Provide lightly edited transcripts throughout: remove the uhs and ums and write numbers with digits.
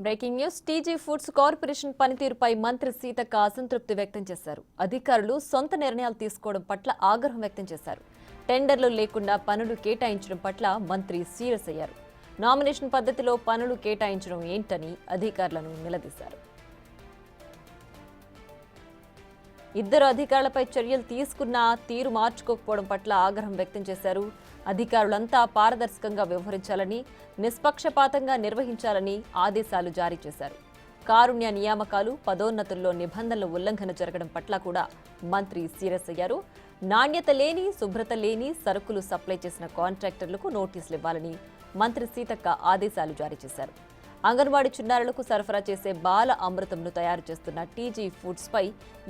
Breaking news TG foods corporation పనితీరుపై మంత్రి సీతక్క అసంతృప్తి వ్యక్తం చేశారు. అధికారులు సొంత నిర్ణయాలు తీసుకోవడం పట్ల ఆగ్రహం వ్యక్తం చేశారు. టెండర్లు లేకుండా పనులు కేటాయించడం పట్ల మంత్రి సీరియస్ అయ్యారు. నామినేషన్ పద్ధతిలో పనులు కేటాయించడం ఏంటని అధికారులను నిలదీశారు. ఇద్దరు అధికారులపై చర్యలు తీసుకున్నా తీరు మార్చుకోకపోవడం పట్ల ఆగ్రహం వ్యక్తం చేశారు. అధికారులంతా పారదర్శకంగా వ్యవహరించాలని, నిష్పక్షపాతంగా నిర్వహించాలని ఆదేశాలు జారీ చేశారు. కారుణ్య నియామకాలు, పదోన్నతుల్లో నిబంధనల ఉల్లంఘన జరగడం పట్ల కూడా మంత్రి సీరియస్ అయ్యారు. నాణ్యత లేని, శుభ్రత లేని సరుకులు సప్లై చేసిన కాంట్రాక్టర్లకు నోటీసులు ఇవ్వాలని మంత్రి సీతక్క ఆదేశాలు జారీ చేశారు. అంగన్వాడీ చిన్నారులకు సరఫరా చేసే బాల అమృతంను తయారు చేస్తున్న టీజీ ఫుడ్స్ పై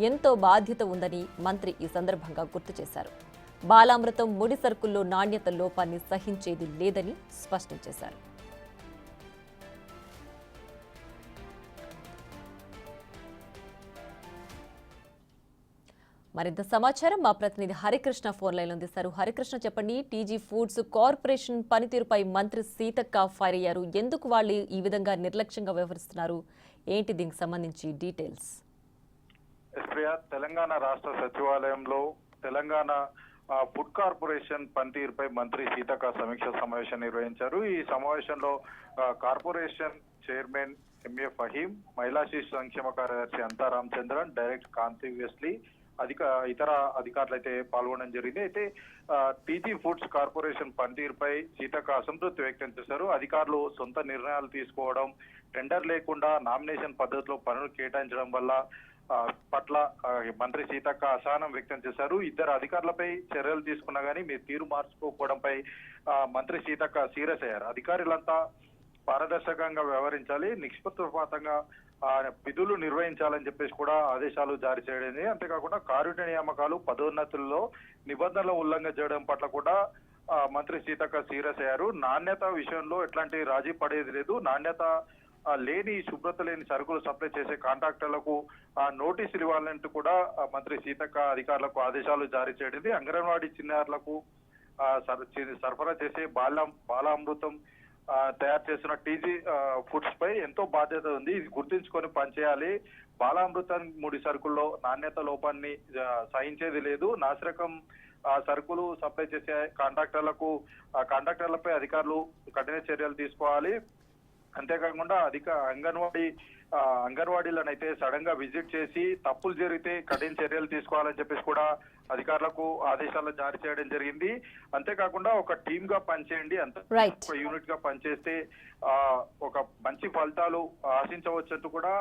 ఎంతో బాధ్యత ఉందని మంత్రి ఈ సందర్భంగా గుర్తు చేశారు. బాలామృతం ముడి సరుకుల్లో నాణ్యత లోపాన్ని సహించేది లేదని స్పష్టం చేశారు. మరింత సమాచారం మా ప్రతినిధి హరికృష్ణ ఫోన్ లైన్ అందిస్తారు. హరికృష్ణ, చెప్పండి, టీజీ ఫుడ్స్ కార్పొరేషన్ పనితీరుపై మంత్రి సీతక్క ఫైర్ అయ్యారు. ఎందుకు వాళ్ళు ఈ విధంగా నిర్లక్ష్యంగా వ్యవహరిస్తున్నారు? ఏంటి దీనికి సంబంధించి డీటెయిల్స్? తెలంగాణ రాష్ట్ర సచివాలయంలో తెలంగాణ ఫుడ్ కార్పొరేషన్ పనితీరుపై మంత్రి సీతక్క సమీక్ష సమావేశం నిర్వహించారు. ఈ సమావేశంలో కార్పొరేషన్ చైర్మన్ ఎంఏ ఫహీం, మహిళా శిశు సంక్షేమ కార్యదర్శి అంతా రామచంద్రన్, డైరెక్టర్ కాంతి వెస్లీ, ఇతర అధికారులు అయితే పాల్గొనడం జరిగింది. అయితే టీజీ ఫుడ్స్ కార్పొరేషన్ పనితీరుపై సీతక్క అసంతృప్తి వ్యక్తం చేశారు. అధికారులు సొంత నిర్ణయాలు తీసుకోవడం, టెండర్ లేకుండా నామినేషన్ పద్ధతిలో పనులు కేటాయించడం వల్ల పట్ల మంత్రి సీతక్క అసహనం వ్యక్తం చేశారు. ఇద్దరు అధికారులపై చర్యలు తీసుకున్నా గానీ మీరు తీరు మార్చుకోకపోవడంపై మంత్రి సీతక్క సీరియస్ అయ్యారు. అధికారులంతా పారదర్శకంగా వ్యవహరించాలి, నిష్పక్షపాతంగా విధులు నిర్వహించాలని చెప్పేసి కూడా ఆదేశాలు జారీ చేయడం. అంతేకాకుండా కారుణ్య నియామకాలు, పదోన్నతుల్లో నిబంధనల ఉల్లంఘన చేయడం పట్ల కూడా మంత్రి సీతక్క సీరియస్ అయ్యారు. నాణ్యత విషయంలో ఎట్లాంటి రాజీ పడేది లేదు. నాణ్యత లేని, శుభ్రత లేని సరుకులు సప్లై చేసే కాంట్రాక్టర్లకు నోటీసులు ఇవ్వాలంటూ కూడా మంత్రి సీతక్క అధికారులకు ఆదేశాలు జారీ చేయడింది. అంగన్వాడీ చిన్నారులకు సరఫరా చేసే బాలామృతం తయారు చేస్తున్న టీజీ ఫుడ్స్ పై ఎంతో బాధ్యత ఉంది. ఇది గుర్తించుకొని పనిచేయాలి. బాలామృతం ముడి సరుకుల్లో నాణ్యత లోపాన్ని సహించేది లేదు. నాసిరకం సరుకులు సప్లై చేసే కాంట్రాక్టర్లపై అధికారులు కఠిన చర్యలు తీసుకోవాలి. అంతేకాకుండా అంగన్వాడీలను అయితే సడన్ గా విజిట్ చేసి తప్పులు జరిగితే కఠిన చర్యలు తీసుకోవాలని చెప్పేసి కూడా అధికారులకు ఆదేశాలు జారీ చేయడం జరిగింది. అంతేకాకుండా ఒక టీమ్ గా పనిచేయండి, ఒక యూనిట్ గా పనిచేస్తే ఒక మంచి ఫలితాలు ఆశించవచ్చంటూ కూడా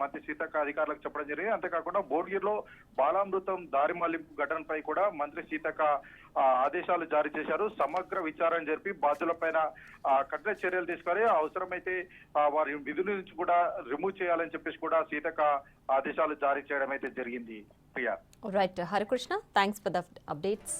మంత్రి సీతక్క అధికారులకు చెప్పడం జరిగింది. అంతేకాకుండా భువనగిరిలో బాలామృతం దారి మళ్లింపు ఘటనపై కూడా మంత్రి సీతక్క ఆదేశాలు జారీ చేశారు. సమగ్ర విచారణ జరిపి బాధ్యులపైన కఠిన చర్యలు తీసుకోవాలి, అవసరమైతే వారి విధుల నుంచి కూడా రిమూవ్ చేయాలని చెప్పేసి కూడా సీతక్క ఆదేశాలు జారీ చేయడం అయితే జరిగింది. Priya. Right Harikrishna, thanks for the updates.